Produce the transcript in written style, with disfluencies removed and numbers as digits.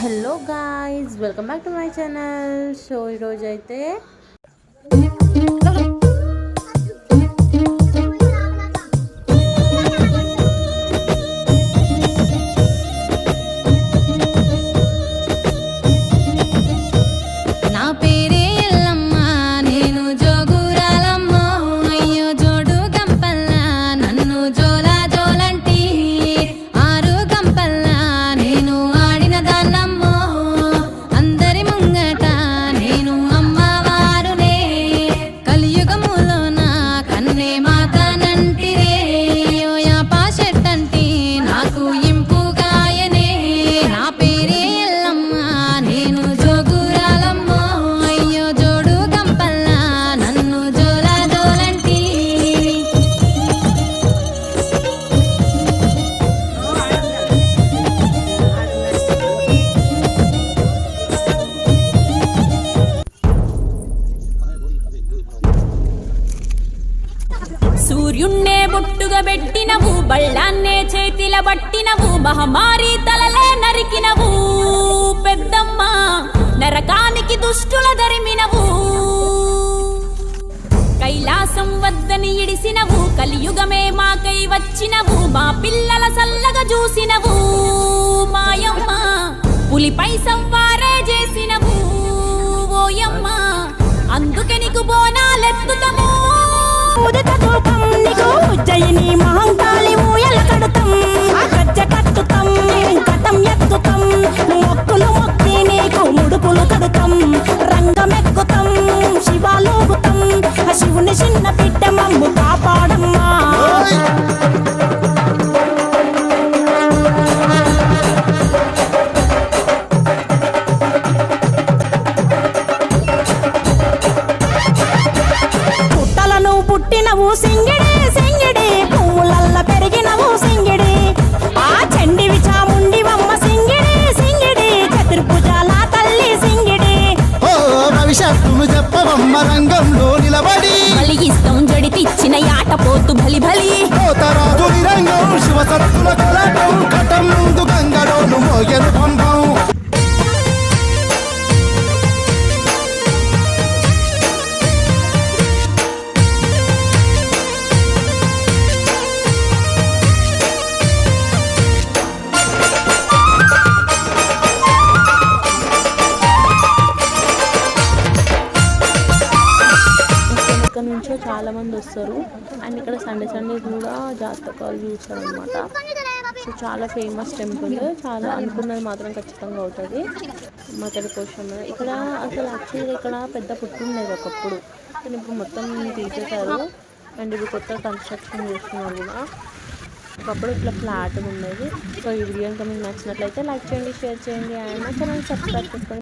Hello guys, welcome back to my channel. So ఈరోజు అయితే సూర్యున్నే బొట్టుగా పెట్టినవు, బళ్ళాన్నే చేతిల పట్టినవు, మహమారి తలలే నరికినవు పెద్దమ్మ, నరకానికి దుష్టుల ధరిమినవు. కైలాసం వద్దని ఇడిసినవు, కలియుగమే మాకై వచ్చినవు, మా పిల్లల సల్లగా చూసినవు మాయమ్మ, పులిపై సవ్వారే చేసినవు ఓయమ్మ, అందుకే నీకు బోనాలెత్తుతము. ఉజ్జయిని మహంకాళి ఊయల కడుతాం, గజ్జ కట్టుతాం, కటం ఎత్తుతాం, మొక్కులు మొక్కి నీకు ముడుపులు కడుతాం, రంగమెక్కుతాం, శివాలోగుతాం, శివుని చిన్న బిడ్డ మమ్ము కాపాడమ్మా. పుట్టినవు సింగిడి సింగిడి, పువ్వులల్ల పెరిగినవు సింగిడి, ఆ చండివి చాముండివమ్మ సింగిడి సింగిడి, చతుర్భుజాల తల్లి సింగిడి. ఓ భవిష్యత్తును చెప్పవమ్మ రంగంలో నిలబడి, బలిగిస్తాం జడితిచ్చిన యాట పోతు బలి బలి, పోతరాజుని రంగం శివసత్తుల కలటం, కటం ముందు గంగలోను మోగెను పంపం. నుంచో చాలా మంది వస్తారు అండ్ ఇక్కడ సండే కూడా జాతకాలు చూస్తారు అనమాట. సో చాలా ఫేమస్ టెంపుల్, చాలా అనుకున్నది మాత్రం ఖచ్చితంగా అవుతుంది. మతడి కోసం ఇక్కడ అసలు యాక్చువల్గా ఇక్కడ పెద్ద పుట్టు ఉండేది ఒకప్పుడు, కానీ ఇప్పుడు మొత్తం తీసేశారు అండ్ ఇది కొత్త కన్స్ట్రక్షన్ చేస్తున్నారు కూడా. ఒకప్పుడు ఇట్లా ఫ్లాట్గా ఉండేది. సో ఈ వీడియో ఇంకా మీకు నచ్చినట్లయితే లైక్ చేయండి, షేర్ చేయండి అండ్ నా ఛానల్ సబ్స్క్రైబ్ చేసుకోండి.